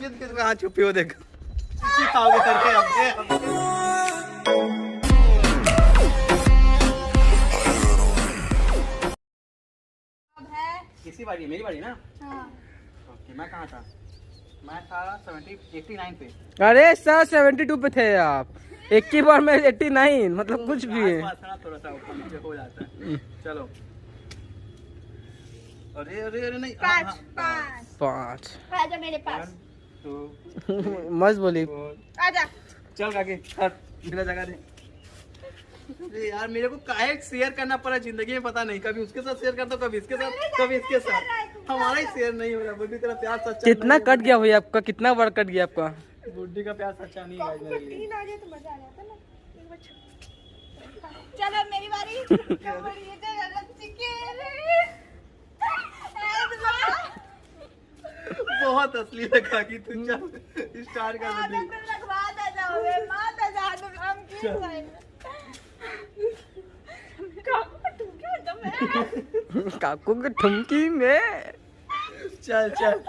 कहाँ छुपी हो देखो खाओगे करके किसी बारी मेरी बारी ना। हाँ। ओके मैं कहाँ था? मैं था 89 पे। अरे सर 72 पे थे आप। एक ही बार में 89 मतलब तो कुछ भी है। थोड़ा सा ऊपर नीचे हो जाता है। चलो अरे अरे अरे नहीं 5 आजा मेरे पास। 1 मस्त बोली। 2 आजा चल काकी मेरा जगह दे। अरे यार मेरे को काहे शेयर करना पड़ा जिंदगी में पता नहीं, कभी उसके साथ शेयर करता हूँ कभी इसके साथ कभी इसके साथ, हमारा ही शेयर नहीं हो रहा। बुड्ढी तेरा प्यार सच्चा कितना कट गया भैया आपका, कितना बार कट गया आपका? बुड्ढी का प्यार सच्चा नहीं है मेरे लिए। 3 आ जाए तो मजा आ जाता ना। चलो मेरी बारी। बहुत असली लगा कि तू चल स्टार कर दे। काकू के ठुमकी में चल चल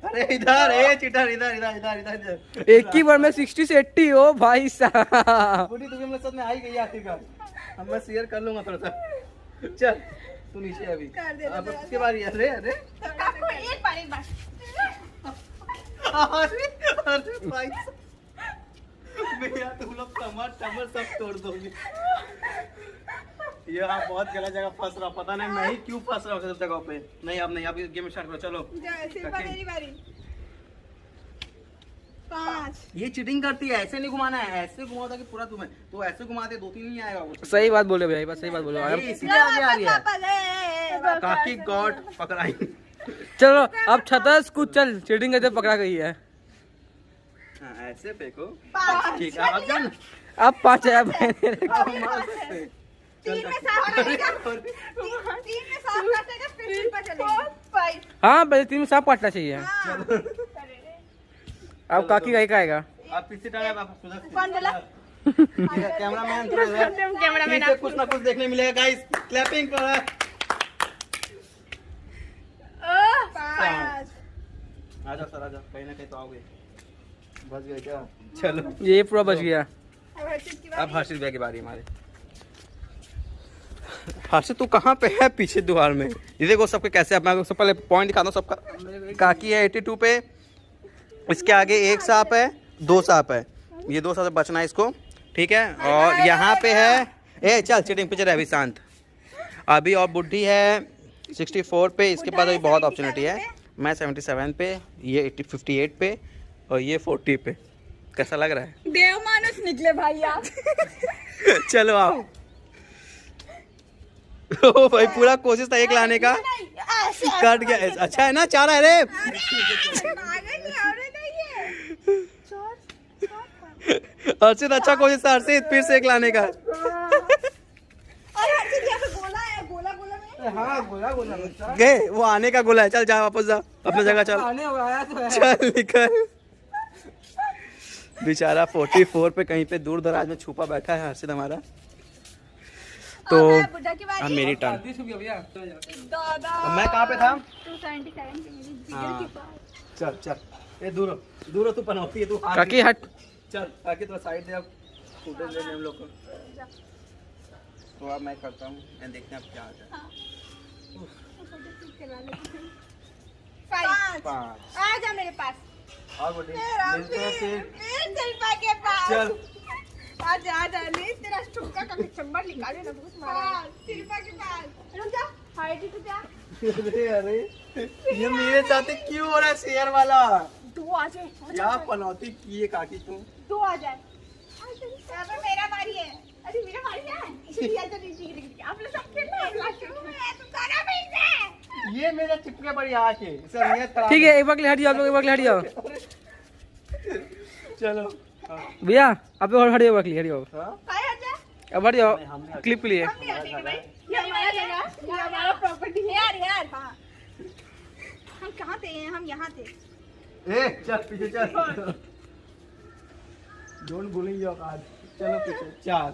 अरे इधर चिटर इधर इधर इधर इधर एक ही बार में 60 से 80 हो भाई साहब। बुढ़ी तुम्हें मेरे साथ में आई गई आखिरकार। अब मैं शेयर कर लूंगा थोड़ा सा। चल तू नीचे अभी अब किसकी बारी है? अरे अरे अरे भाई भैया तुम लोग टमर टमर सब तोड़ दोगे। ये आप बहुत गलत जगह फंस रहा, पता नहीं मैं ही क्यों फंस रहा हूँ सब जगह पे। नहीं अब नहीं, अब गेम स्टार्ट करो। चलो मेरी बारी। 5 ये चीटिंग करती है, ऐसे नहीं घुमाना है, ऐसे घुमाता कि पूरा तुम्हें तो ऐसे घुमाते 2-3 नहीं आएगा वो। सही बात बोले भैया, बस सही बात बोले। इसलिए आगे आ रही है काकी गॉड पकड़ाई। चलो अब 36 कुछ चल चीटिंग करते पकड़ा गई है। ऐसे फेंको ठीक है। अब जान अब 5 आया भाई। हाँ पहले 3 में साफ काटना चाहिए। अब काकी का आएगा। आप पीछे टाइम आप कौन बोला? कैमरामैन कुछ ना कुछ देखने मिलेगा गाइस। क्लैपिंग करो। 5 आजा सर आजा, कहीं ना कहीं तो आओगे। बच गए क्या? चलो ये पूरा बच गया। अब हर्षित भैया की बारी हमारे। हर्षित तू कहाँ पे है? पीछे द्वार में। ये देखो सबके कैसे, अपना सबसे पहले पॉइंट दिखाता हूँ सबका। काकी है 82 पे, इसके आगे 1 सांप है 2 सांप है, ये 2 सांप से बचना है इसको ठीक है। और यहाँ पे है ए चल चीटिंग पीछे रह अभी शांत। अभी और बुढ़ी है 64 पे, इसके पास अभी बहुत अपॉर्चुनिटी है। मैं 77 पे, ये 58 पे और ये 40 पे। कैसा लग रहा है? देव मानुस निकले भाई आप। चलो आओ। ओ भाई पूरा कोशिश था एक लाने का, कट गया। अच्छा है ना 4 है रे। हर्षित अच्छा कोशिश था हर्षित, फिर से एक लाने का। हाँ गोला गोला गए वो आने का गोला है। चल जा वापस जा अपने जगह चल। चल निकल। बेचारा 44 पे कहीं पे दूर दराज में छुपा बैठा है हर्षित हमारा। तो अब मेरी टर्न। मैं कहाँ पे था? 277 चल चल ये दूर दूर तू पनौती है तू। काकी हट। चल काकी तो साइड दे, अब फुटेज लेने हम लोग को। तो अब मैं करता हूँ एंड देखते हैं अब क्या आता है। 5 आजा मेरे पास। और बोलिए शिल्पा के पास चल आजा आजा ले तेरा चुपका का चंबर निकाले ना बहुत मारा। शिल्पा के पास रुक जा। हाइट तो क्या? अरे अरे ये मेरे साथ क्यों हो रहा है शेयर वाला? 2 आ जाए। क्या पनौती की है काकी तू? 2 आ जाए। अब मेरा बारी है। अरे मेरा बारी है इसलिए तो नीचे आप लोग सब खेलना है। तू सारा भेज दे। ये मेरा चिपके पर यहाँ के सर नियत खराब। ठीक है एक बार के लिए हट जाओ, आप लोग एक बार के लिए हट जाओ। चलो भैया आप लोग हट जाओ, एक बार के लिए हट जाओ। हाँ? अब हट जाओ क्लिप के लिए। ये हमारा जगह, ये हमारा प्रॉपर्टी है यार यार। हाँ हम कहाँ थे? हम यहाँ थे। ए चल पीछे चल। Don't bullying your card. चलो पीछे 4।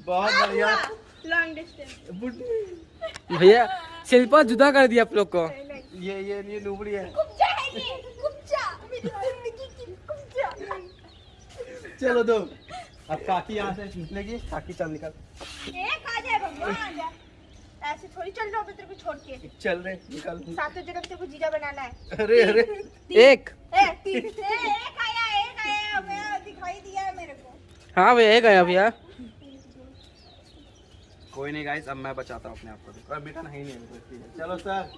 बहुत बढ़िया लॉन्ग डिस्टेंस। भैया शिल्पा जुदा कर दिया आप लोग को। ये लुबड़ी है। कुब्जा है ये, कुब्जा, मेरी जिंदगी की कुब्जा। चलो दो। अब काकी यहाँ से निकलेगी। काकी चल निकल। एक आ जाए भगवान आ जाए। ऐसे थोड़ी चल रहा हूँ तेरे को छोड़ के। चल रहे निकल। सातों जन्म तेरे को जीजा बनाना है। अरे अरे एक। एक आया मैं दिखाई दिया है मेरे को। हाँ भैया एक आया भैया। कोई नहीं गाइस, अब मैं बचाता हूँ अपने आप को। और बेटा नहीं चलो सर।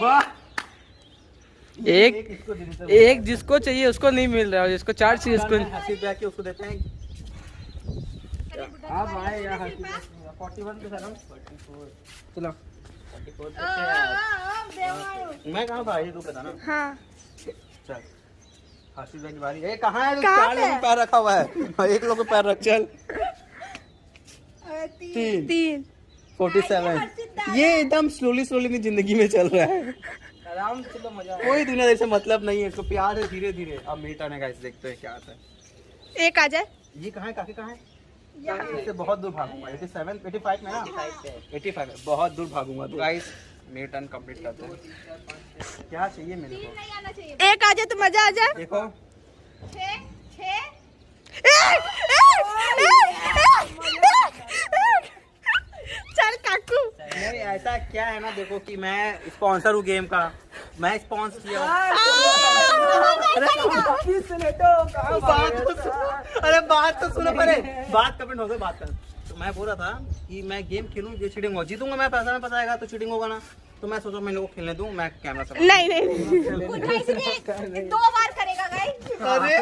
वाह एक इसको दे देते हैं। एक जिसको चाहिए उसको नहीं मिल रहा है, जिसको 4 चाहिए उसको। हंसी पे आके उसको देते हैं। आप आए यार 41 पे सर। 44 चलो 44 मैं कहाँ भाई तू पता ना। हाँ चल हंसी की बारी। ए कहाँ है तू? कहाँ 4 लोगों पे? पे पैर रखा हुआ है। एक लोग पे पैर रख। चल 3 47। ये एकदम स्लोली अपनी जिंदगी में चल रहा है। आराम से चलो मजा। कोई दुनिया से मतलब नहीं है इसको। प्यार है धीरे धीरे। अब मेरी टर्न है गाइस, देखते हैं क्या आता है। एक आ जाए। ये कहाँ है? काफी कहाँ है? यहाँ। इससे बहुत दूर भागूंगा। 87 85 में ना 85 में बहुत दूर भागूंगा। तो गाइस मेरी टर्न कंप्लीट करते हैं। क्या चाहिए मेरे को? नहीं आना चाहिए। एक आ जाए तो मजा आ जाए। देखो 6 चल काकू। नहीं ऐसा क्या है ना, देखो कि मैं स्पॉन्सर हूँ गेम का। मैं स्पॉन्सर किया हूँ। अरे बात तो सुनो पहले। बात कमेंट हो गई, बात कर। तो मैं बोल रहा था कि मैं गेम खेलूँ, जो चीटिंग हो जीतूंगा मैं, पैसा में पता आएगा तो चीटिंग होगा ना। तो मैं सोचा मैं लोगों को खेलने दूं। मैं कैमरा से नहीं 2 बार करेगा गाइस। अरे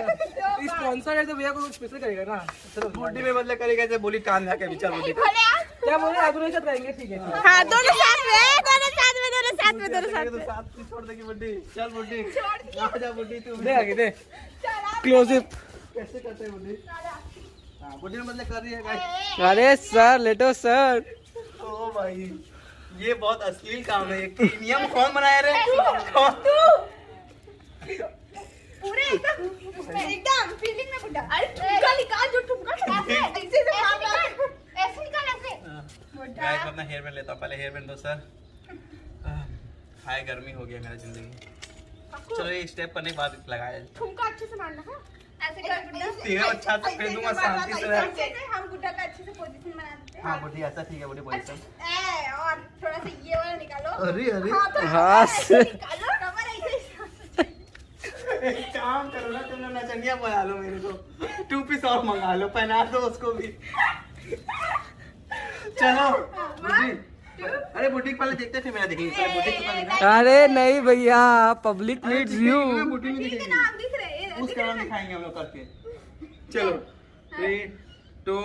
स्पॉन्सर है तो भैया को कुछ पैसे करेगा ना। चलो बुड्ढी में बदले करेगा जैसे बोली कान में आके विचार बुड्ढी। क्या बोले आप दोनों साथ रहेंगे? ठीक है हाँ दोनों साथ में। तो साथ में छोड़ देगी बुड्ढी। चल बुड्ढी आ जा बुड्ढी तू। दे आगे दे क्लोज इट। कैसे करते हैं बुड्ढी? हाँ बुड्ढी में बदले कर रही है गाइस। अरे सर लेटो सर। ओ भाई ये बहुत अश्लील काम है। ये नियम कौन बनाया रे? पूरे एकदम फीलिंग में बुड्ढा। अरे ठुमका निकाल जो ठुमका ऐसे निकाल ऐसे। गाइस मैं अपना हेयर बैंड लेता हूँ। पहले हेयर बैंड दो सर। हाय गर्मी हो गया मेरा जिंदगी। चलो ये स्टेप करने के बाद लगाया। ठुमका अच्छे से मारना। हाँ ऐसे कर बुड्ढा। तेरा अच्छा से फेंक दूंगा शांति से। हम बुड्ढा का अच्छे से पोजीशन बना देते हैं। हाँ बुड्ढी ऐसा ठीक है। बुड्ढी पोजीशन। और थोड़ा सा ये वाला निकालो। अरे अरे हाँ ऐसे निकालो कमर ऐसे। एक काम करो ना, तुम लोग नचनिया बना लो मेरे को। 2 पीस और मंगा लो, पहना दो उसको भी। चलो बुड्ढी। अरे बुड्ढी को पहले देखते थे, मेरा देखेंगे पहले बुड्ढी को पहले देखना। अरे नहीं भैया पब्लिक नीड्स यू। बुड्ढी में ठीक है दिखेंगे। नाम दिख रहे हैं। उसके बाद दिखाएंगे हम लोग करके। चलो 3 2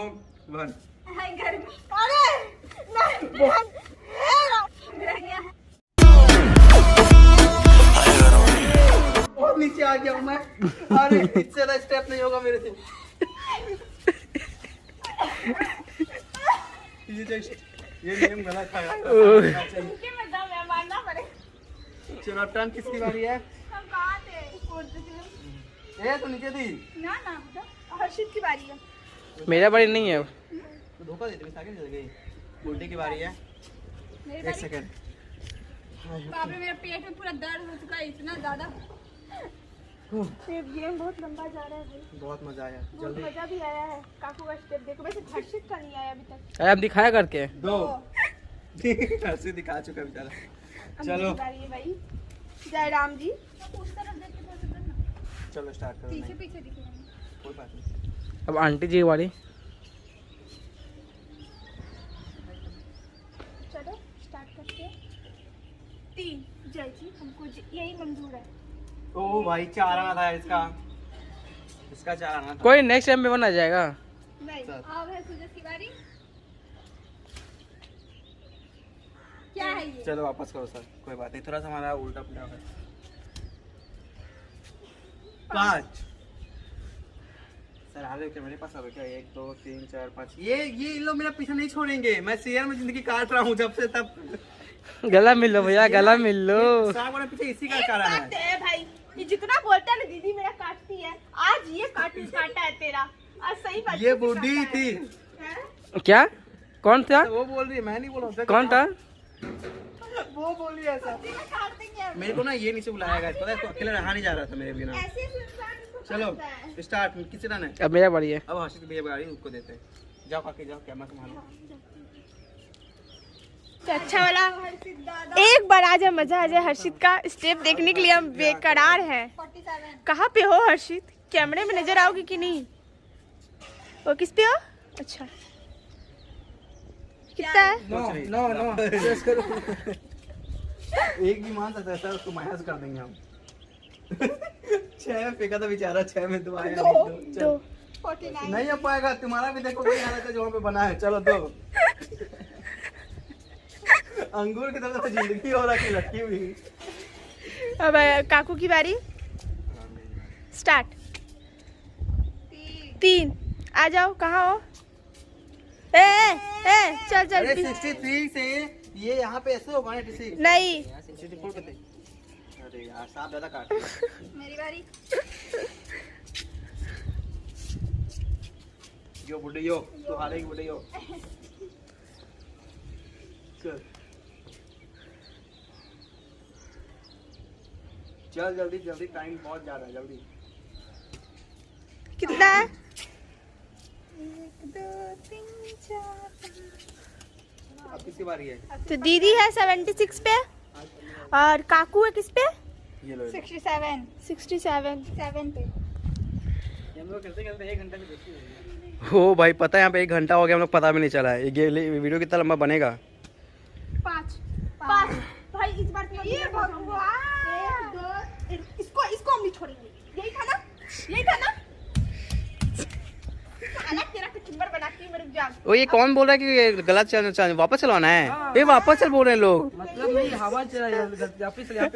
1। हाय गर्मी। अरे नहीं और नीचे आ गया हूँ मैं। अरे इससे ज्यादा स्टेप नहीं होगा मेरे से। ये गेम गलत था यार। उनके में दम है, मारना पड़ेगा। चलो अब टर्न किसकी बारी है? हम कहाँ थे? ए तो नीचे थी। ना बेटा हर्षित की बारी है। मेरा बारी नहीं है। तो धोखा देते मैं साइकिल चल गई। बुड्ढी की बारी है। मेरी 1 बारी। सेकंड। बाप रे मेरे पेट में पूरा दर्द हो चुका है इतना ज्यादा। ये गेम बहुत लंबा जा रहा है भाई। बहुत मजा आया। बहुत जल्दी मजा भी आया है। काकू का स्टेप देखो। वैसे हर्षित का नहीं आया अभी तक। अरे आप दिखाया करके। 2 ऐसे दिखा चुका बेचारा। अब चलो मेरी बारी है भाई। जय राम जी। उस तरफ देख के थोड़ा सा करना। चलो स्टार्ट करो। पीछे नहीं, पीछे दिखेगा। कोई बात नहीं। अब आंटी जी की बारी। चलो स्टार्ट करते हैं। 3 जय जी हमको यही मंजूर है। ओ भाई 4 आना था इसका। इसका 4 आना था। कोई नेक्स्ट टाइम पे बना जाएगा। नहीं सर। अब है सूरज की बारी। क्या है ये? चलो वापस करो सर, कोई बात नहीं। थोड़ा सा हमारा उल्टा पुल्टा है। 5 सर आ रहे हो क्या मेरे पास? अब क्या 1 2 3 4 5। ये इन लोग मेरा पीछे नहीं छोड़ेंगे। मैं शेयर में जिंदगी काट रहा हूँ जब से तब। गला मिल लो भैया गला मिल लो। साग वाला पीछे इसी का कारण बात है। है भाई। ये जितना बोलता है ना दीदी मेरा काटती है। आज ये काटा है तेरा। आज सही बात। ये बुड्ढी थी। हैं? क्या? कौन था? वो बोल रही है, मैं नहीं बोल रहा हूँ। कौन था? वो बोली ऐसा। काट देंगे हम। मेरे को ना ये नीचे बुलाया गया, पता है, इसको अकेले रहा नहीं जा रहा था मेरे बिना। ऐसे सुनसान इसको चलो काटता है। स्टार्ट, किसी रन है? अब मेरा बारी है। अब हर्षित भैया गाड़ी उसको देते हैं। जाओ काके जाओ, कैमरा संभालो। तो अच्छा वाला एक बार आ जाए, मजा आ जाए। हर्षित का स्टेप देखने के लिए हम बेकरार हैं। 47 कहाँ पे हो हर्षित? कैमरे में नजर आओगे कि नहीं? वो किस पे हो? अच्छा कितना है? नो नो नो एक भी मान सकता है सर, उसको माइनस कर देंगे हम। 6 में फेंका था बेचारा, 6 में 2 आया। दो 49 नहीं हो पाएगा, तुम्हारा भी देखो वही हालत है जो पे बना है। चलो 2। अंगूर की तरह से जिंदगी हो रखी लटकी हुई। अब काकू की बारी। स्टार्ट। 3 आ जाओ, कहाँ हो? ए चल चल। अरे 63 से ये यहाँ पे ऐसे होगा ना, 86 नहीं 64 पे थे। अरे यार सांप ज्यादा काट। मेरी बारी। यो बुड्ढे यो, तू हारेगी बुड्ढे यो। चल चल जल्दी जल्दी, टाइम बहुत ज्यादा है, जल्दी। कितना है? 1 2 3 4। अब किसकी बारी है? तो दीदी है 76 पे और काकू है किस पे? ये लो 67 7 पे। हम लोग खेलते खेलते 1 घंटा में देखते हैं। हो भाई, पता है यहाँ पे 1 घंटा हो गया, हम लोग पता भी नहीं चला है। ये वीडियो कितना लंबा बनेगा? 5 भाई इस बार ये भगवान 1 2 इसको हम नहीं छोड़ेंगे। यही था ना अलग तेरा कचुम्बर बनाती हूं मेरे जान। ओ ये कौन बोल रहा है कि ये गलत चल वापस चलवाना है? ये वापस चल बोल रहे हैं लोग। मतलब नहीं, हवा चला यहाँ पे यहाँ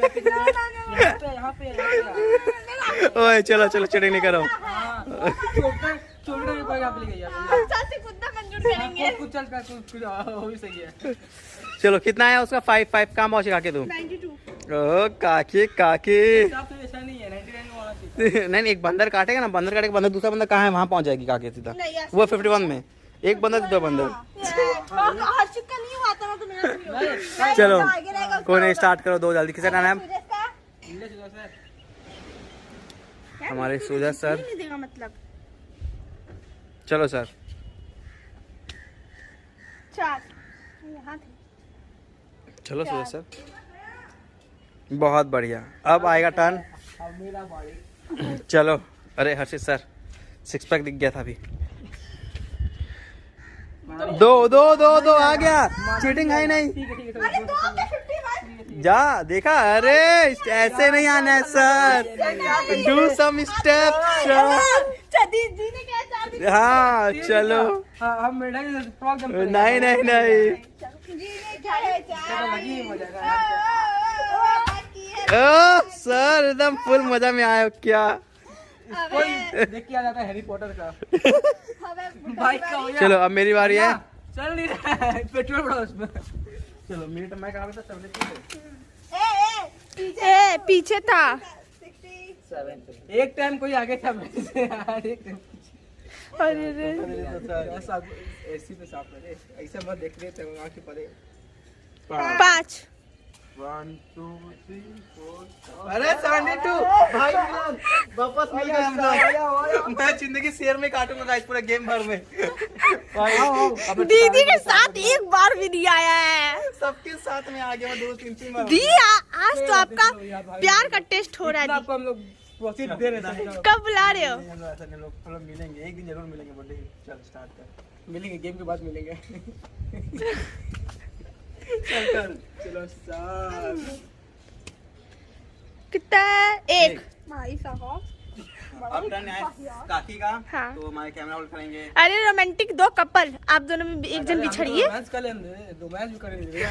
पे ओए चलो चलो, चीटिंग नहीं करो। छोटा भी पड़ेगा आप लेके हम साथ से कुत्ता मंजूर करेंगे। कुछ चल का कुछ हो भी सही है। चलो कितना आया उसका? 5 कहाँ पहुंचे काके तुम? 92 ओ काके हिसाब से ऐसा नहीं है, 99 में होना चाहिए। नहीं एक बंदर काटेगा ना, बंदर काटेगा, बंदर दूसरा बंदर कहाँ है वहाँ पहुंच जाएगी काके सीधा। नहीं, ऐसे वो 51 में एक बंदर दूसरा बंदर। हर्षित का नहीं हुआ था तो मेरा भी होगा। चलो आगे रहेगा उसका कोई नहीं, होगा। स्टार्ट करो 2 जल्दी। किसका नाम है? सूरज का क्या? हमारे सूरज सर। नहीं देगा मतलब। चलो सर 4 यहाँ थे। चलो सूरज सर, बहुत बढ़िया। अब आएगा टर्न। अब मेरा बारी। चलो, अरे हर्षित सर 6 पैक दिख गया था अभी। 2 आ गया। चीटिंग है ही नहीं। ठीक है अरे 2 पे 51 जा देखा? अरे ऐसे नहीं आना है sir, do some step sir. दीदी ने क्या 4 दिन हाँ चलो। हाँ हम मेढक फ्रॉक जंप नहीं नहीं नहीं, जी ने क्या है 4 लगी मजा ओ सर एकदम फुल मजा में आया क्या? कोई देख के आ जाता है हैरी पॉटर का बाइक का हो गया। चलो अब मेरी बारी है। चल नहीं रहा है, पेट्रोल पड़ा उसमें। चलो मिनट मैं कहा था 73 पीछे था 7 एक टाइम कोई आगे था मेरे से यार, एक टाइम अरे रे ऐसा एसी पे साफ करे, ऐसा मत देख रहे थे आंखें पड़े। 5 1 2 3 4। अरे 72 भाई मिलन, वापस मिल गए हम लोग। मैं जिंदगी शेयर में काटूंगा गाइस पूरे गेम भर में। भाई दीदी के साथ एक बार भी नहीं आया है। सबके साथ में आ गया मैं 2 3 बार। दी आज तो आपका प्यार का टेस्ट हो रहा है। आपको हम लोग प्रोसीड दे रहे हैं। कब बुला रहे हो? ऐसा नहीं, लोग हम लोग मिलेंगे एक दिन, जरूर मिलेंगे बर्थडे। चल स्टार्ट कर। मिलेंगे गेम के बाद मिलेंगे। चल चलो साहब कितना है? 1 अब टर्न है काकी का। हाँ। तो हमारे कैमरा होल्ड करेंगे। अरे रोमांटिक 2 कपल, आप दोनों में एक जन बिछड़िए। रोमांस कर लेंगे, रोमांस भी कर लेंगे।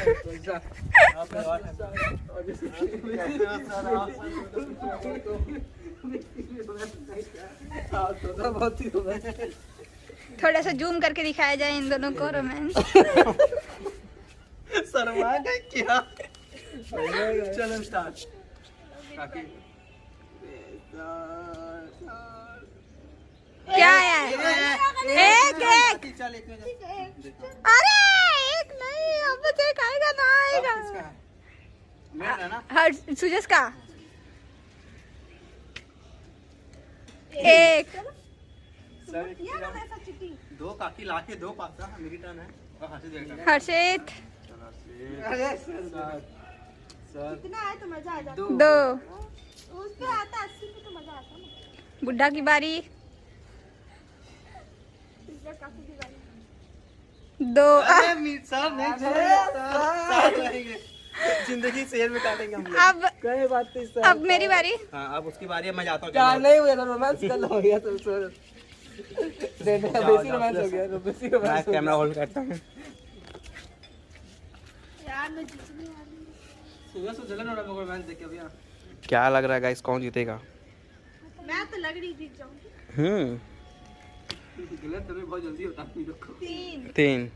बहुत ही थोड़ा सा जूम करके दिखाया जाए इन दोनों को रोमांस। शर्मा गए क्या? चलो स्टार्ट। काकी क्या है? एक एक। चल एक में अरे एक नहीं, अब तो एक आएगा ना आएगा। मेरा ना हर सुजस का एक। दो काकी लाके दो पाता मेरी टर्न है और हर्षित देखना हर्षित कितना है तो मजा आ जाता। 2 उस पे आता 80 पे तो मजा आता ना। बुड्ढा की बारी। 2 सर नहीं साथ रहेंगे जिंदगी शेर में काटेंगे हम लोग। अब कोई बात नहीं सर। अब मेरी बारी। हाँ अब उसकी बारी है, मैं जाता हूँ। क्या नहीं हुआ था, रोमांस कल हो गया तो सर बेसी रोमांस हो गया, बेसी मैं रोमांस हो कैमरा होल्ड करता हूँ। यार मैं जीतने वाली हूँ। सुबह से जलन हो रहा है रोमांस देख के भैया। क्या लग रहा है गाइस, कौन जीतेगा? मैं तो लग रही जीत जाऊंगी। गलत तुम्हें बहुत जल्दी होता है लोग को। 3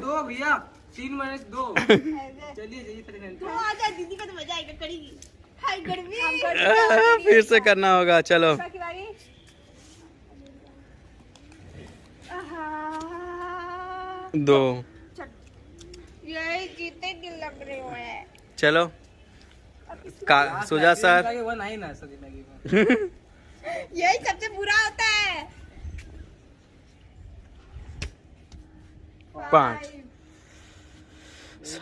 दो भैया 3 - 2 चलिए चलिए तो आ जा दीदी का तो मजा आएगा करेगी। हाय गर्मी फिर से करना होगा। चलो की बारी। आहा 2 यही जीते की लग रहे हो है। चलो का सुजा सर। वो नहीं ना सर जिंदगी में। यही सबसे बुरा होता है। 5।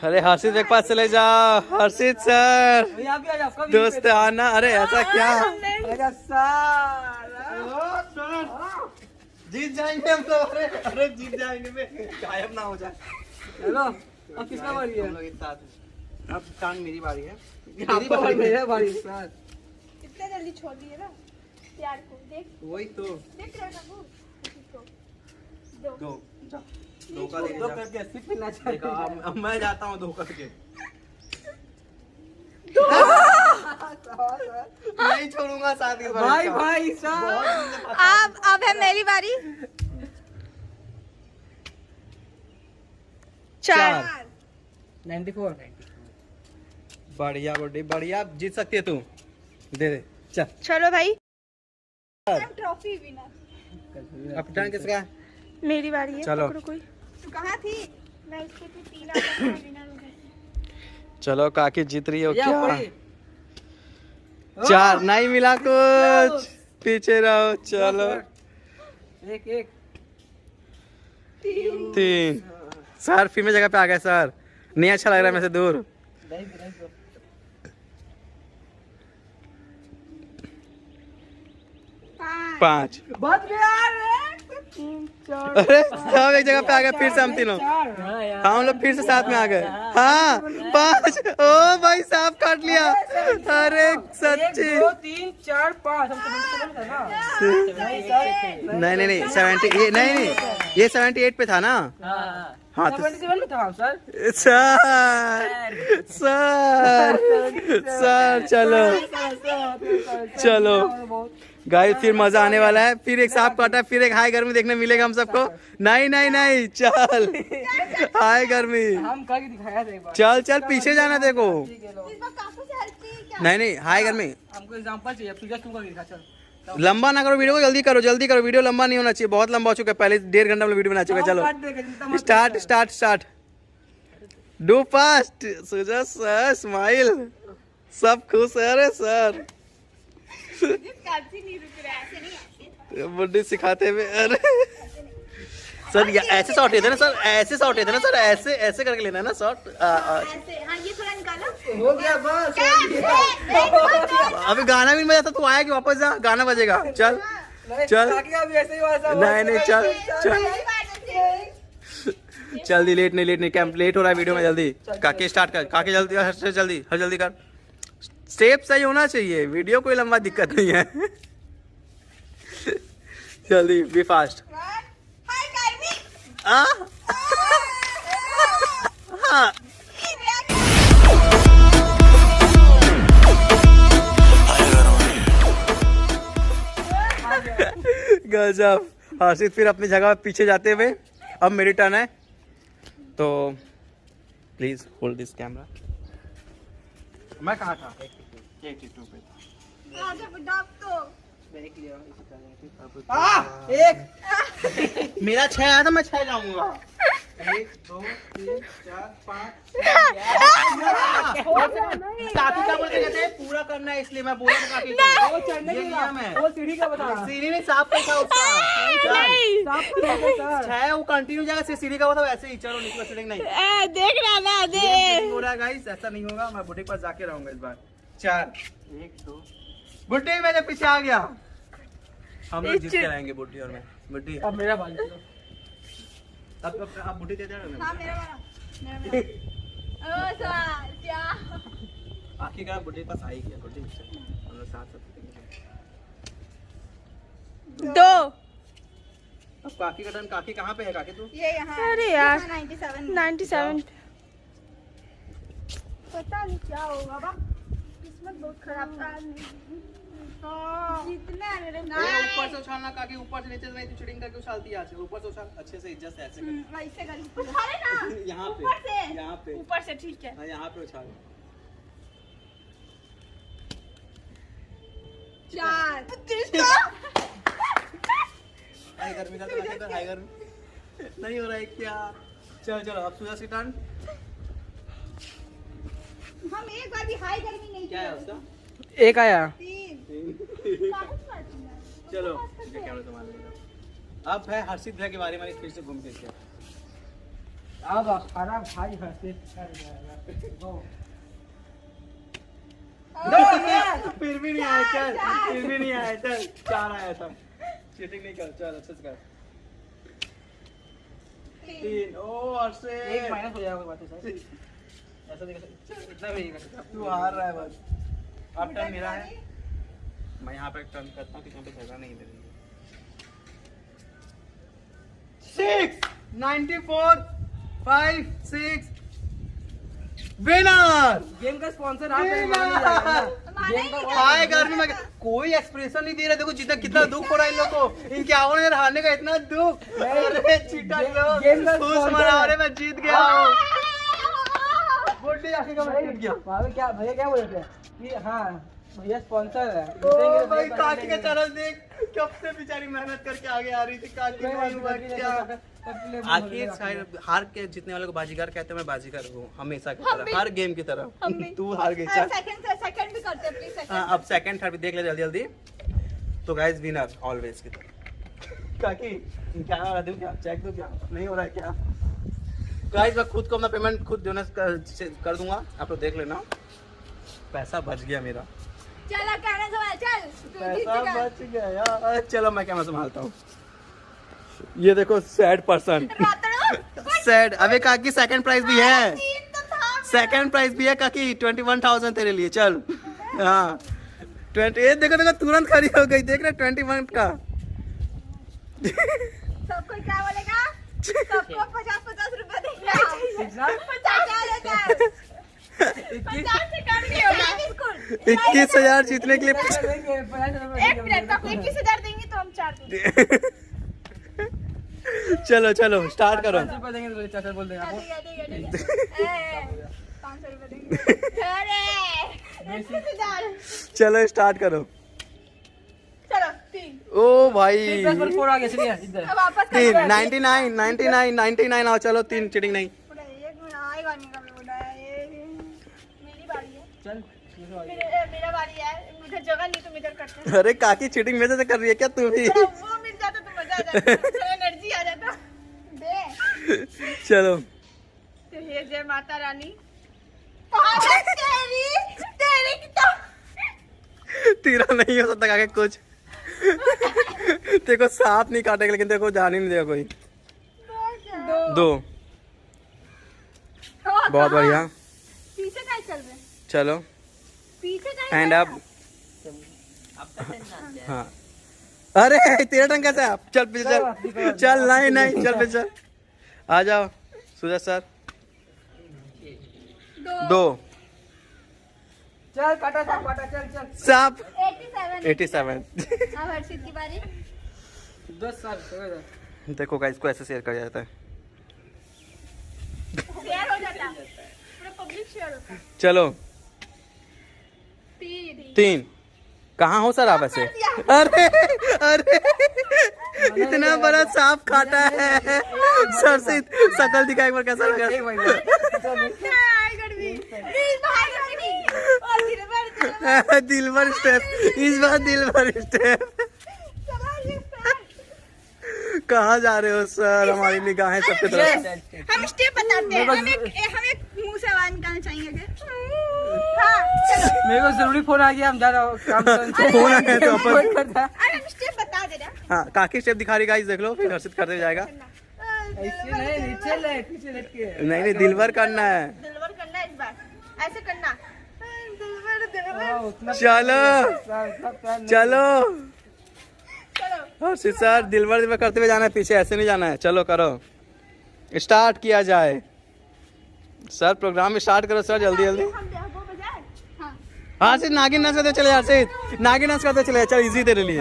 अरे हर्षित एक पास चले जाओ। हर्षित सर भैया आप भी आ जाओ, कभी दोस्त आना। अरे ऐसा क्या? अरे सर जीत जाएंगे हम तो। अरे जीत जाएंगे बे, गायब ना हो जाए। हेलो अब किसका बारी है? हम लोग एक साथ हैं। अब टांग मेरी बारी है। मेरी बारी मेरा बारी सर। इतने जल्दी छोड़ दिए ना प्यार को। देख वही तो देख रहा था वो इसको। 2 जा 2 का दे दो जा। करके 80 पीना चाहिए। देखा, अब मैं जाता हूँ 2 करके। नहीं छोड़ूंगा साथ ही भाई भाई सर अब है मेरी बारी। 4 94 बढ़िया बड़ी बढ़िया, जीत सकती है तू। दे दे चल। चलो भाई ट्रॉफी विनर। अब टर्न किसका? मेरी बारी है। चलो। पकड़ो कोई। तू कहाँ थी? मैं उसके थी 3 विनर हो गए। चलो काकी जीत रही हो या क्या? कोई 4 नहीं मिला कुछ, पीछे रहो। चलो एक 3। सर फिर में जगह पे आ गए सर। नहीं अच्छा लग रहा है मेरे से दूर। 5। बहुत प्यार है। 3 4 अरे सब एक जगह पे आ गए फिर से हम तीनों। हम लोग फिर से साथ में आ गए। हाँ 5। ओ भाई सांप काट लिया। अरे सच्ची। 1 2 3 4 5 हम तो ना। नहीं 70 ये नहीं ये 78 पे था ना। हाँ तो 77 में था हम सर। सर चलो गाइस फिर मजा आने वाला है। फिर एक सांप काटा, फिर एक हाई गर्मी देखने मिलेगा हम सबको। नहीं चल हाई गर्मी। हम करके दिखाया था एक बार। चल पीछे जाना देखो। ठीक है लो। नहीं हाई गर्मी। हमको एग्जांपल चाहिए, तुझे तू कर दिखा चल। लंबा ना करो वीडियो को, जल्दी करो वीडियो लंबा नहीं होना चाहिए। बहुत लंबा हो चुका है, पहले 1.5 घंटा में वीडियो बना चुका है। चलो स्टार्ट डू फास्ट। सुजा सर स्माइल, सब खुश है। अरे सर बुड्ढी सिखाते हुए। अरे सर ये ऐसे शॉट लेते ना सर, ऐसे शॉट लेते ना सर, ऐसे करके लेना है ना शॉट। ये थोड़ा निकालो। हो गया बस। अभी गाना भी नहीं बजा था, तू आया कि वापस जा, गाना बजेगा। चल भी ऐसे ही वाला नहीं चल लेट नहीं कैंप लेट हो रहा है वीडियो में। जल्दी काके स्टार्ट कर, काके जल्दी कर। स्टेप सही होना चाहिए, वीडियो कोई लंबा दिक्कत नहीं है। जल्दी बी फास्ट। हाँ गजब। हर्षित फिर अपनी जगह पीछे जाते हुए। अब मेरी टर्न है, तो प्लीज होल्ड दिस कैमरा। मैं कहाँ था? 82 पे था। एक लिया इसी तरह एक मेरा 6 आया था, मैं 6 जाऊंगा। 1 2 3 4 5 काकी का बोलते कहते हैं पूरा करना है, इसलिए मैं बोला था काकी को। वो चढ़ने ये के किया मैं। वो सीढ़ी का बता सीढ़ी नहीं, सांप कैसा उसका नहीं साफ करो सर 6 वो कंटिन्यू जाएगा, सीढ़ी का होता वैसे ही। चलो निकलो, सीढ़ी नहीं देख रहा ना दे नहीं हो रहा है गाइस, ऐसा नहीं होगा। मैं बुटीक पर जाके रहूंगा इस बार। 4 1 2 बुट्टी मेरे पीछे आ गया। हम लोग जीत के रहेंगे बुट्टी और मैं। बुट्टी अब मेरा बाल अब बुट्टी दे दे रहे हाँ मेरा वाला मेरा ओ सर क्या आखिर का बुट्टी पास आई गया। बुट्टी हम लोग साथ साथ 2 अब काकी का टर्न। काकी कहाँ पे है काकी तू? ये यहाँ अरे यार 97 97 पता नहीं क्या होगा बा किस्मत बहुत खराब था जितना मेरे ऊपर से उछालना काकी, ऊपर से नीचे से नहीं तो चिटिंग करके उछालती है। आज ऊपर से उछाल, अच्छे से इज्जत से ऐसे कर। ऐसे कर उछाले ना यहाँ पे ऊपर से यहाँ पे ऊपर से ठीक है। हाँ, यहाँ पे उछाल। 4 हाय गर्मी का तो लगे हाय गर्मी नहीं हो रहा है क्या? चलो चलो अब सूरज की टर्न। हम एक बार भी हाई गर्मी नहीं क्या है उसका? एक आया 3 चलो कैमरा संभाल लेगा। अब है हर्षित भैया के बारे में फिर से घूम के अब खाना खाई हंसे फिर भी नहीं आया। चल फिर भी नहीं आया। चल 4 आया था। चीटिंग नहीं कर। चल अच्छे से कर। 3 ओ हर्षित एक माइनस हो जाएगा बात है सर ऐसा नहीं कर इतना भी नहीं कर सकता तू हार रहा है बस। अब टर्न मेरा है। मैं यहाँ पे टर्न करता हूँ कि यहाँ पे जगह नहीं दे रही। 6 94 5 6 विनर। गेम का स्पॉन्सर आप हैं, मान ही जाएगा ना। गेम का हाय गर्मी में कोई एक्सप्रेशन नहीं दे रहा। देखो जितना कितना दुख हो रहा है इन लोग को। इनके आवाज में हारने का इतना दुख। अरे चीटर लोग गेम का खुश sponsor मना है। रहे, मैं जीत गया हूँ। बुड्ढी आखिर का मैं जीत गया। भाभी क्या भैया क्या बोले थे कि हाँ भैया स्पॉन्सर है ओ भाई काकी का चैनल देख कब से बेचारी मेहनत करके आगे आ रही थी। काकी नहीं हुआ क्या? आखिर शायद हार के जीतने वाले को बाजीगर कहते हैं। मैं बाजीगर हूँ हमेशा की तरह, हर गेम की तरह। तू हार गई। चल सेकंड भी करते प्लीज हाँ, अब सेकंड थर्ड भी देख ले जल्दी जल्दी। तो गाइस विनर ऑलवेज की तरह। काकी क्या हो रहा है? क्या चेक दो? क्या नहीं हो रहा है क्या? गाइस मैं खुद को अपना पेमेंट खुद देना कर दूंगा। आप लोग देख लेना। पैसा बच गया मेरा। चलो कहने संभाल चल तू जीत पैसा गया बच गया। चलो मैं कैमरा संभालता हूँ। ये देखो सैड पर्सन सैड। अबे काकी सेकंड प्राइज भी है। तीन तो था सेकंड प्राइज भी है काकी। 21,000 तेरे लिए। चल हाँ 20। ये देखो देखो तुरंत खड़ी हो गई। देख रहे 21 का। सबको क्या बोलेगा सबको 50-50 रुपए देगा 50 से कम नहीं होगा बिल्कुल 21,000 जीतने के लिए। एक मिनट तक 21,000 देंगे तो हम 4 देंगे। चलो चलो स्टार्ट करो। 500 रुपए देंगे तो चाचा बोल देंगे आपको ठीक है 500 रुपए देंगे अरे 21,000 चलो स्टार्ट करो। चलो 3 ओ भाई 3+4 आ गया चलिए इधर वापस 3 99 99 99 आओ। चलो 3 चीटिंग नहीं। एक मिनट आएगा नहीं कभी बोला ये मेरी बारी है चल मेरा बारी है मुझे जगह नहीं तुम इधर करते अरे काकी चीटिंग मेरे से कर रही है क्या तू भी? वो मिल जाता तो मजा आ जाता एनर्जी आ जाता दे चलो तो हे जय माता रानी। तेरी तेरी की तो तेरा नहीं हो सकता काके कुछ। तेरे को सांप नहीं काटेगा लेकिन तेरे को जान ही नहीं देगा कोई। 2 बहुत बढ़िया। पीछे का चल रहे चलो पीछे का हैंड अप। हाँ अरे तेरा टंग कैसा है? चल पीछे चल। चल नहीं नहीं चल पीछे चल। आ जाओ सुजय सर। 2 चल काटा सांप काटा चल चल सांप 87 87। अब हर्षित की बारी 10 साल देखो गाइस इसको ऐसे शेयर किया जाता है। शेयर हो जाता है पूरा पब्लिक शेयर होता है। चलो 3 3 कहाँ हो सर आप ऐसे? अरे अरे इतना बड़ा सांप काटा है सर से। शकल दिखा एक बार कैसा लगा। दिलबर स्टेप, इस बार दिलबर स्टेप। कहाँ जा रहे हो सर? हमारी निगाहें सबके तरफ। हम स्टेप बताते हैं। हम एक मुंह से आवाज निकालना चाहेंगे क्या? हाँ चलो। मेरे को जरूरी फोन आ गया, हम जा रहा हूँ काम फोन आ गया तो अपन अरे हम स्टेप बता दे रहे हैं। हाँ काकी स्टेप दिखा रही गाइस, देख लो फिर हर्षित करते जाएगा। ऐसे नहीं, नीचे ले, पीछे लेट के। नहीं दिलबर करना है। दिलवर करना है इस बार, ऐसे करना। दिलवर दिलवर। चलो चलो हर्षित सर, दिलबर दिलबर करते हुए जाना है, पीछे ऐसे नहीं जाना है। चलो करो, स्टार्ट किया जाए सर। प्रोग्राम स्टार्ट करो सर, जल्दी जल्दी। हम वो बजाए। हाँ हर्षित नागिन नाच करते चले, हर्षित नागिन नाच करते चले। चल इजी तेरे लिए।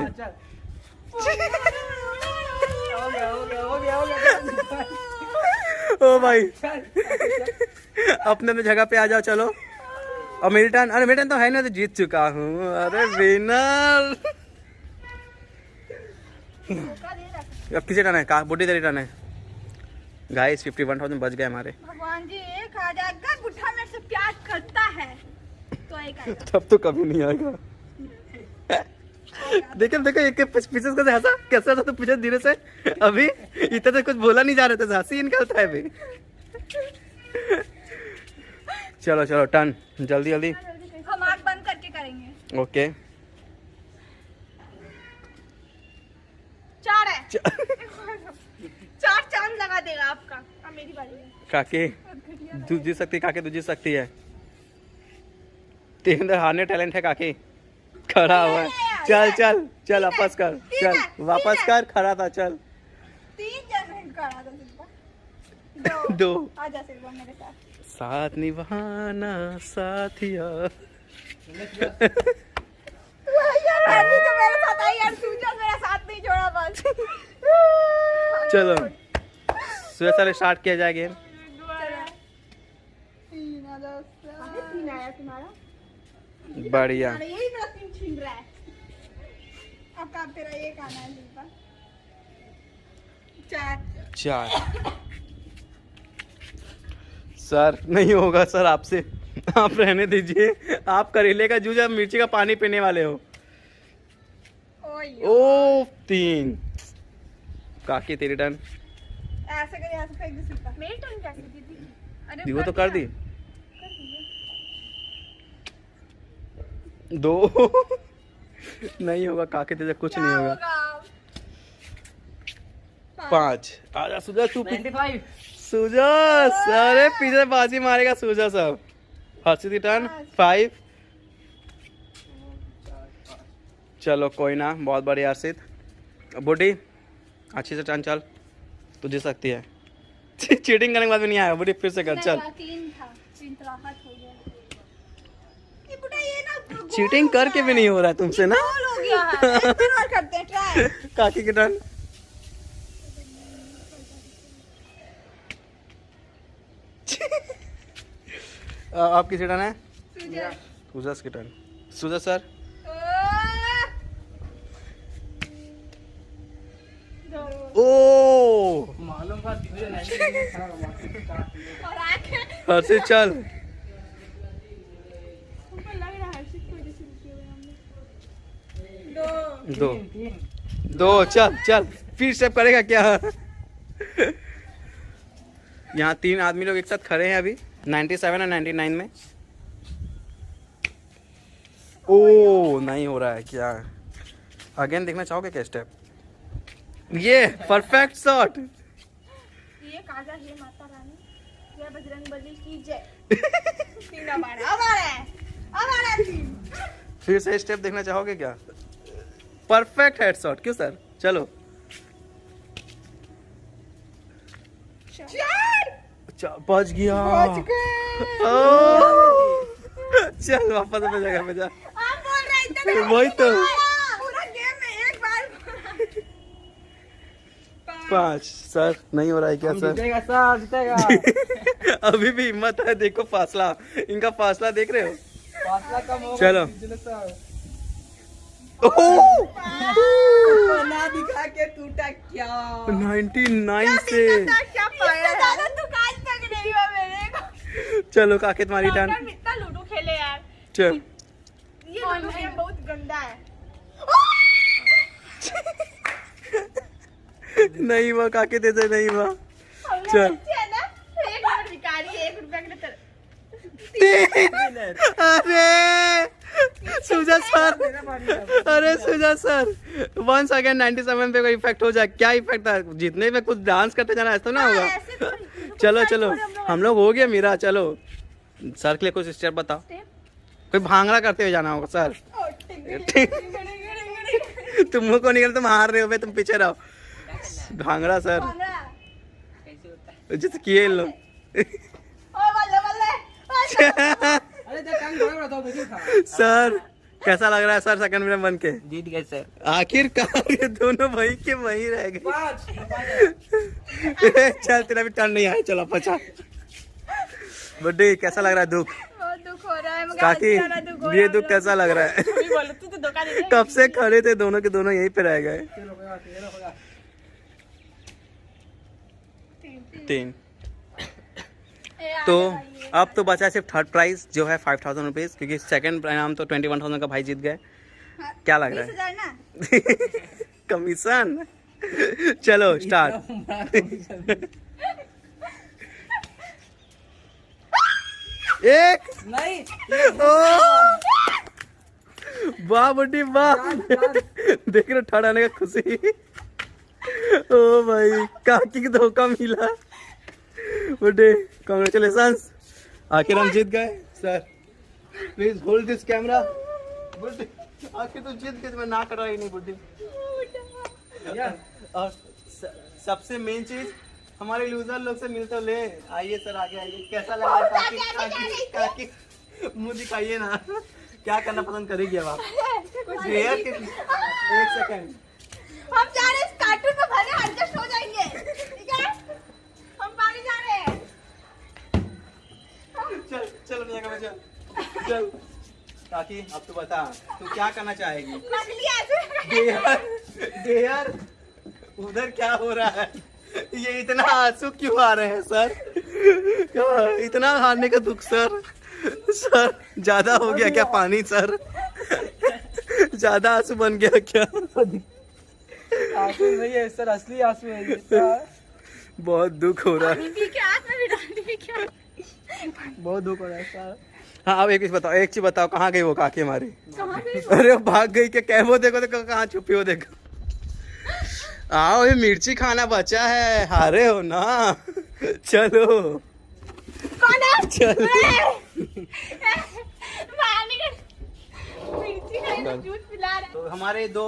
ओ भाई अपने में जगह पे आ जाओ। चलो और मेरी टर्न। अरे मेरी टर्न तो है ना, तो जीत चुका हूँ। अरे विनर। अब किसी टर्न है? कहा बुड्ढी तेरी टर्न है। गाइस 51,000 बच गए हमारे। भगवान जी एक आ जाएगा, बुढ़ा मेरे से प्यार करता है तो एक आएगा। तब तो कभी नहीं आएगा। देखो देखो एक पीछे से हंसा, कैसे हंसा तो पीछे धीरे से। अभी इतना तो कुछ बोला नहीं जा रहा था, हंसी निकलता है अभी। चलो चलो टर्न, जल्दी जल्दी। हम आँख बंद करके करेंगे। ओके 4 है। 4 चांद लगा देगा आपका। अब मेरी बारी है। काके तू जीत सकती, काके तू जीत सकती है। तेरे अंदर हारने टैलेंट है काके। खड़ा हुआ है। चल चल चल वापस कर, चल वापस कर। खड़ा था, चल 3 जन करा था सिर्फ। 2 आजा सिर्फ मेरे साथ। साथ निभाना साथिया। यार रानी तो मेरे साथ आई यार, सूजा मेरा साथ नहीं छोड़ा बस। चलो सुबह सारे स्टार्ट किया जाए गेम। 3 आया तुम्हारा। बढ़िया। अरे यही मेरा 3 छीन रहा है। अब का तेरा एक आना है सिर्फ। 4 4 सर नहीं होगा सर आपसे, आप रहने दीजिए। आप करेले का जूस, आप मिर्ची का पानी पीने वाले हो। ओ 3 काकी तेरी टर्न। ऐसे कर, ऐसे फेंक दे सिर्फ। मेरी टर्न कैसे दीदी? अरे वो तो कर दी। 2 नहीं होगा काके, तेरे कुछ नहीं होगा। 5 आजा सुजा तू। 95। सुजस अरे पीछे बाजी मारेगा सुजस। अब हर्षित की टर्न। 5 चलो कोई ना, बहुत बढ़िया हर्षित। बुड्ढी अच्छी से टर्न, चल तू जीत सकती है। चीटिंग करने के बाद भी नहीं आया बुड्ढी, फिर से कर चल। 3 था, 3 तलाहट हो गया। ये बुढ़ा ये ना चीटिंग करके भी नहीं हो रहा है तुमसे ना। गोल हो गया है। एक बार और करते हैं ट्राई। काकी की टर्न। आप किसी टर्न है? सुजस की टर्न। सुजस सर। ओ मालूम था और आंखें हर्षित चल। ऊपर लग रहा है हर्षित को जैसे रुके हुए हमने। 2 चल चल फिर स्टेप करेगा क्या? यहाँ 3 आदमी लोग एक साथ खड़े हैं अभी 97 और 99 में। ओ नहीं हो रहा है क्या? अगेन देखना चाहोगे क्या स्टेप? ये परफेक्ट शॉट। ये काजा है माता रानी या बजरंगबली की जय। 3 अब आ रहा है। अब आ रहा है 3। फिर से स्टेप देखना चाहोगे क्या? Perfect headshot. क्यों सर? चलो 4 बच गया। बच गए। चल वापस अपनी जगह पे जा। आप बोल रहे थे वही तो। पूरा गेम में एक बार 5 सर नहीं हो रहा है क्या सर? जीतेगा सर, जीतेगा। अभी भी हिम्मत है, देखो फासला, इनका फासला देख रहे हो? फासला कम होगा। चलो। जीतेगा सर। बना दिखा के टूटा क्या? 99 से। क्या पाया है? दुकान तक नहीं हुआ मेरे को। चलो काके तुम्हारी टर्न। हम इतना लूडो खेले यार। चल ये लूडो गेम बहुत गंदा है। नहीं हुआ काके दे दे, नहीं हुआ। हम लोग चल। बच्चे हैं ना, 1 नंबर भिखारी, 1 रुपया के लिए अरे सुजा सर, अरे सुजा सर, 1 सेकंड 97 पे कोई इफेक्ट हो जाए? क्या इफेक्ट था? जितने पे कुछ डांस करते जाना ऐसा ना होगा। ऐसे थोड़ी- चलो चलो हम लोग हो गया मेरा। चलो सर के लिए कुछ स्टेप बताओ। कोई भांगड़ा करते हुए जाना होगा सर। तुम मुंह को निकल, तुम हार रहे हो बे, तुम पीछे रहो। भांगड़ा सर जैसे किए इन लोग। अरे देख काम बड़ा बड़ा तो बेटी था। सर कैसा लग रहा है सर सेकंड विनर बन के? जीत गए सर। आखिरकार ये दोनों वही के वही रह गए। 5 चल तेरा भी टर्न नहीं आया, चलो 50। बड्डे कैसा लग रहा है? दुख बहुत दुख हो रहा है मगर काकी, अच्छा वाला दुख हो ये रहा दुख कैसा लग रहा है? है। बोलो तू तो धोखा दे दे। कब से खड़े थे दोनों के दोनों यहीं पे रह गए। चलो कोई बात नहीं, ये लो, कोई बात 3। ए, आ तो जाइए। अब तो बचा सिर्फ थर्ड प्राइज जो है 5000 रुपीज, क्योंकि सेकंड इनाम तो 21,000 का भाई जीत गए। क्या लग रहा 20,000 ना? है? कमीशन। चलो स्टार्ट। एक। नहीं ओ वाह बुड्ढी वाह। देख रहे थर्ड आने का खुशी। ओ भाई काकी को धोखा मिला। बुड्ढे कांग्रेचुलेशंस, आखिर हम जीत गए। Sir please hold this camera. बुड्ढे आखिर तो जीत गए, मैं ना कर रही नहीं बुड्ढी। और सबसे मेन चीज हमारे लूजर लोग से मिलते ले। आइए सर आगे आइए। कैसा लगा काकी? काकी काकी मुंह दिखाइए ना। क्या करना पसंद करेगी अब आप? एक सेकंड, हम जा रहे हैं इस कार्टून में भले एडजस्ट हो जाएंगे, ठीक है? हम पानी जा रहे हैं। चल चल अपनी जगह पे चल। चल काकी अब तू बता, तू क्या करना चाहेगी? नकली ऐसे डेयर डेयर उधर क्या हो रहा है? ये इतना आंसू क्यों आ रहे हैं सर? क्या इतना हारने का दुख सर? सर ज्यादा हो गया क्या पानी सर? ज्यादा आंसू बन गया क्या? आंसू नहीं है सर, असली आंसू है ये सर। बहुत दुख हो रहा है। पानी पी के हाथ में भी डाल दी क्या? बहुत दुख हो रहा है सर। हाँ अब एक चीज बताओ, एक चीज बताओ, कहाँ गई वो काकी हमारी? कहाँ गई? अरे वो भाग गई क्या? क्या वो देखो देखो कहाँ छुपी हो देखो। आओ ये मिर्ची खाना बचा है, हारे हो ना। चलो कौन है? चलो बाहर निकल। मिर्ची खाई तो जूस पिला रहा है। तो हमारे 2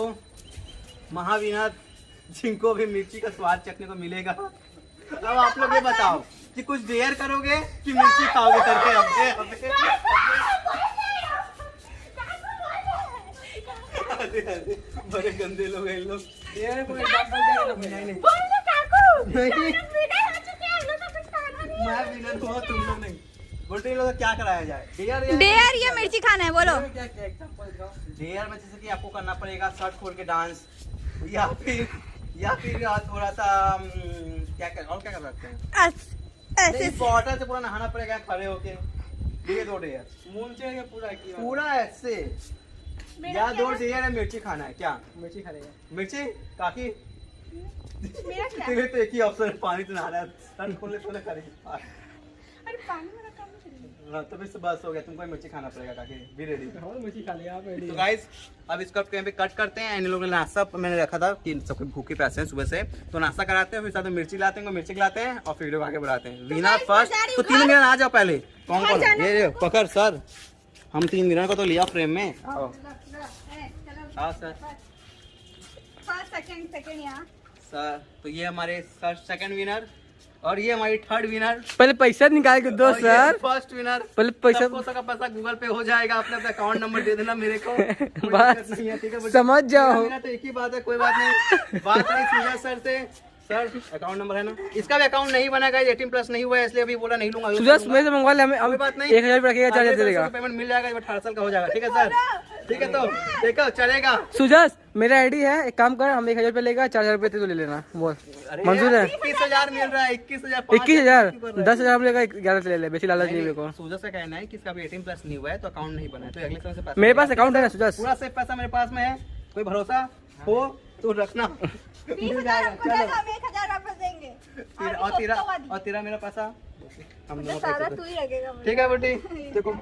महाविनर जिनको भी मिर्ची का स्वाद चखने को मिलेगा। अब आप लोग ये बताओ कि कुछ देर करोगे कि मिर्ची खाओगे करके? अरे अरे बड़े गंदे लोग हैं इन लोग। ये कोई एग्जांपल क्या है? नहीं नहीं बोल लो काकू। नहीं विनर हो चुके हैं, हम लोग का कुछ खाना नहीं है। मैं विनर हुआ, तुम लोग नहीं। बोलते लोग क्या कराया जाए? डेयर ये मिर्ची खाना है, बोलो। क्या क्या एग्जांपल दिखाओ। डेयर में जैसे कि आपको करना पड़ेगा शर्ट खोल के डांस, या फिर थोड़ा सा क्या कर और क्या कर सकते हैं? ऐसे वाटर से पूरा नहाना पड़ेगा खड़े होके। ये 2 डेयर मून से या पूरा किया? पूरा ऐसे, या 2 डेयर है मिर्ची खाना है क्या? मिर्ची खा लेगा। मिर्ची काकी मेरा क्या? तेरे तो एक ही ऑप्शन है, पानी से नहाना है। शर्ट खोलने थोड़ा करेगी। अरे पानी मेरा काम नहीं करेगा। हाँ तो फिर से बस हो गया, तुमको ही मिर्ची खाना पड़ेगा काकी। Be ready? और मिर्ची खा लिया आप रेडी। तो गाइस अब इसको कहीं पे कट करते हैं। इन लोगों ने नाश्ता मैंने रखा था कि सबके भूखे प्यासे हैं सुबह से, तो नाश्ता कराते हैं, फिर साथ में मिर्ची लाते हैं, मिर्ची खिलाते हैं और फिर वीडियो आगे बढ़ाते हैं। विनर guys, फर्स्ट बता रही तो हूँ, 3 विनर आ जाओ पहले। कौन कौन? जाना ये पकड़ सर, हम 3 विनर को तो लिया फ्रेम में। आओ आओ सर। फर्स्ट सेकंड यहाँ। सर तो ये हमारे सर सेकंड विनर और ये हमारी थर्ड विनर। पहले पैसा निकाल के दो सर। First winner. पहले पैसा सबका पैसा गूगल पे हो जाएगा, अपने अपना अकाउंट नंबर दे देना मेरे को। कोई बस, दिक्कत नहीं है, ठीक है? समझ जाओ। मेरा तो एक ही बात है, कोई बात नहीं। बात करें सीधा सर से। सर अकाउंट नंबर है ना? इसका भी अकाउंट नहीं बना गाइस, 18+ नहीं हुआ है, इसलिए अभी बोला नहीं लूंगा। सुजा सुबह से मंगवा ले, हमें कोई बात नहीं, 1000 रुपये रखेगा, 4000 दे देगा। पेमेंट मिल जाएगा, 18 साल का हो जाएगा, ठीक है सर? ठीक है तो देखो चलेगा। सुजस मेरा आईडी है, एक काम कर, हम 1000 रुपये लेगा, 4000 रुपये तो ले लेना, बोल मंजूर है? 21,000 मिल रहा है, 21,000 21,000 10,000 लेगा, 11 ले ले, बेसी लालच नहीं मेरे को। सुजस का कहना है कि इसका भी 18+ नहीं हुआ है तो अकाउंट नहीं बना है, तो अगले साल से पैसा मेरे पास अकाउंट है ना सुजस, पूरा सेफ पैसा मेरे पास में है, कोई भरोसा हो तो रखना। 20,000 आपको देगा, हम 1,000 वापस देंगे। और तेरा मेरा पैसा हम दोनों सारा पैसे तू ही रखेगा। ठीक है बेटी,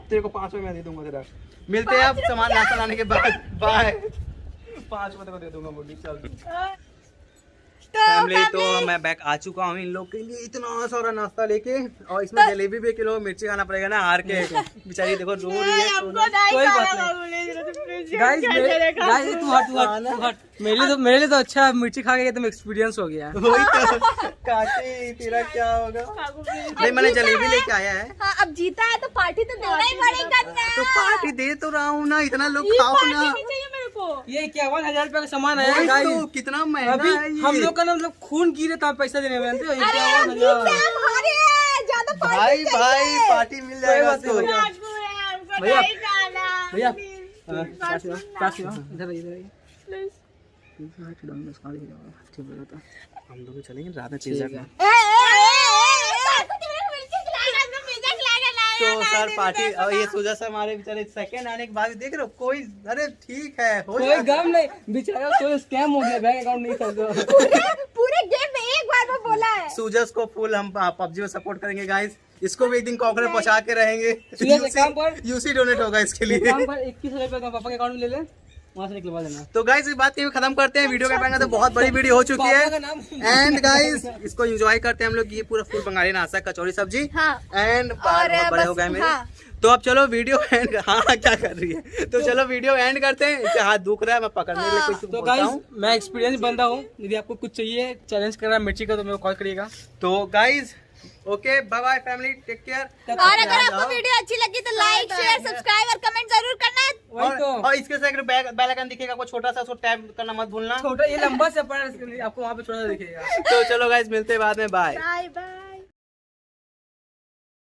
तेरे को 500 मैं दे दूंगा तेरा। मिलते हैं अब सामान नाश्ता लाने के बाद, बाय। 500 को दे दूंगा बेटी, चल। फैमिली तो मैं बैक आ चुका हूँ इन लोग के लिए इतना सारा नाश्ता लेके, और इसमें जलेबी भी 1 किलो, मिर्ची खाना पड़ेगा ना हार के। बेचारी देखो रो रही है। कोई बात नहीं गाइस, तू हट, मेरे लिए तो अच्छा, मिर्ची खा के एकदम एक्सपीरियंस हो गया। वही तो काकी तेरा क्या होगा। नहीं मैंने जलेबी लेके आया है। हाँ, अब जीता है तो पार्टी तो देना ही पड़ेगा ना। तो पार्टी दे तो रहा हूँ ना, इतना लोग खाओ ना। मेरे को ये 51,000 रुपए का सामान है वही गाइस, तो कितना महंगा अभी है ये। हम लोग का ना मतलब खून गिरे तो आप पैसा देने में, जानते हो? अरे हम जीते, 51,000 हम हारे हैं, ज्यादा भाई भाई पार्टी मिल जाएगा बात नहीं, तो। भैया भैया इधर इधर हम लोग चलेंगे रात में पिज्जा का। तो सर पार्टी, और ये सुजा सर हमारे बेचारे सेकंड आने के बाद देख रहे हो कोई, अरे ठीक है हो कोई गम नहीं, बेचारा कोई स्कैम हो गया, बैंक अकाउंट नहीं था तो। पूरे गेम में एक बार में बोला है। सूजस को फुल हम पबजी में सपोर्ट करेंगे गाइस, इसको भी एक दिन कॉन्करेंट पहुंचा के रहेंगे। सूजस, एक काम कर। यूसी डोनेट होगा इसके लिए। काम पर 21,000 रुपए पापा के अकाउंट में ले ले, वहाँ से निकलवा देना। तो गाइस इस बात की खत्म करते हैं, वीडियो का पैंगा तो बहुत बड़ी वीडियो हो चुकी है। पापा का नाम एंड गाइस इसको एंजॉय करते हैं हम लोग, ये पूरा फुल बंगाली नाश्ता, कचौड़ी सब्जी। हाँ। एंड बाल बहुत बड़े हो गए मेरे। हाँ। तो अब चलो वीडियो एंड, हाँ क्या कर रही है, तो चलो वीडियो एंड करते हैं। इसका हाथ दुख रहा है, मैं पकड़ने के लिए कुछ तो बोलता गाइस हूँ। मैं एक्सपीरियंस बंदा हूँ, यदि आपको कुछ चाहिए चैलेंज कर रहा है मिर्ची का तो मेरे को कॉल करिएगा। तो guys okay bye bye family, take care. और अगर आपको वीडियो अच्छी लगी तो लाइक, शेयर, सब्सक्राइब और कमेंट जरूर करना। वही तो, और इसके साथ बेल आइकन दिखेगा कोई छोटा सा, उसको टैप करना मत भूलना। छोटा ये लंबा सा पड़ा, आपको वहाँ पे छोटा सा दिखेगा। तो चलो गाइस मिलते हैं बाद में, बाय बाय बाय।